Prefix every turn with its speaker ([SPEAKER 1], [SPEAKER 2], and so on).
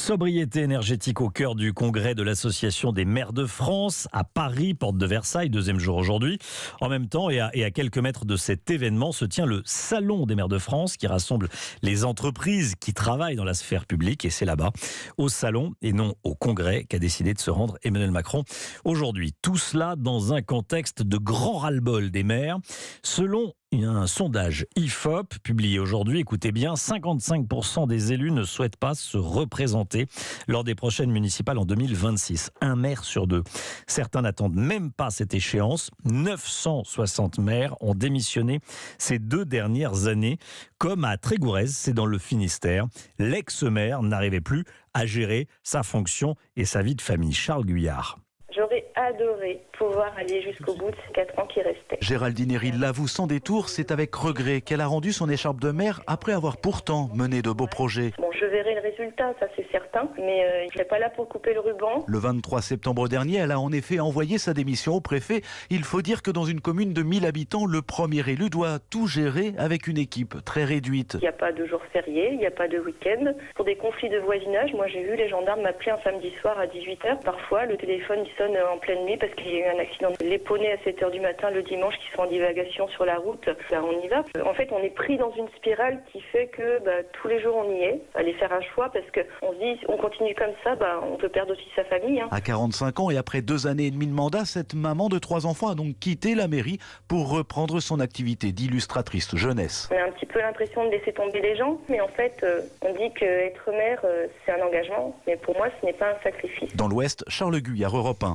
[SPEAKER 1] Sobriété énergétique au cœur du congrès de l'Association des maires de France à Paris, porte de Versailles, deuxième jour aujourd'hui. En même temps, et à quelques mètres de cet événement, se tient le Salon des maires de France qui rassemble les entreprises qui travaillent dans la sphère publique. Et c'est là-bas, au salon et non au congrès, qu'a décidé de se rendre Emmanuel Macron aujourd'hui. Tout cela dans un contexte de grand ras-le-bol des maires. Selon un sondage IFOP publié aujourd'hui, écoutez bien, 55% des élus ne souhaitent pas se représenter lors des prochaines municipales en 2026. Un maire sur deux. Certains n'attendent même pas cette échéance. 960 maires ont démissionné ces 2 dernières années, comme à Trégourez, c'est dans le Finistère. L'ex-maire n'arrivait plus à gérer sa fonction et sa vie de famille. Charles Guyard.
[SPEAKER 2] J'aurais adoré pouvoir aller jusqu'au bout de ces 4 ans qui restaient.
[SPEAKER 3] Géraldine Herry l'avoue sans détour, c'est avec regret qu'elle a rendu son écharpe de maire après avoir pourtant mené de beaux projets.
[SPEAKER 2] Bon, je verrai le résultat, ça c'est certain, mais je ne serai pas là pour couper le ruban.
[SPEAKER 3] Le 23 septembre dernier, elle a en effet envoyé sa démission au préfet. Il faut dire que dans une commune de 1000 habitants, le premier élu doit tout gérer avec une équipe très réduite.
[SPEAKER 2] Il n'y a pas de jour férié, il n'y a pas de week-end. Pour des conflits de voisinage, moi j'ai vu les gendarmes m'appeler un samedi soir à 18h. Parfois, le téléphone il sonne en pleine nuit parce qu'il y a eu un accident. Les poneys à 7h du matin le dimanche qui sont en divagation sur la route, ben, on y va. En fait, on est pris dans une spirale qui fait que tous les jours on y est. Aller faire un choix parce qu'on se dit, on continue comme ça, on peut perdre aussi sa famille.
[SPEAKER 3] À 45 ans et après 2 années et demie de mandat, cette maman de 3 enfants a donc quitté la mairie pour reprendre son activité d'illustratrice jeunesse.
[SPEAKER 2] On a un petit peu l'impression de laisser tomber les gens, mais en fait, on dit qu'être maire, c'est un engagement, mais pour moi, ce n'est pas un sacrifice.
[SPEAKER 3] Dans l'Ouest, Charles Guyard, Europe 1.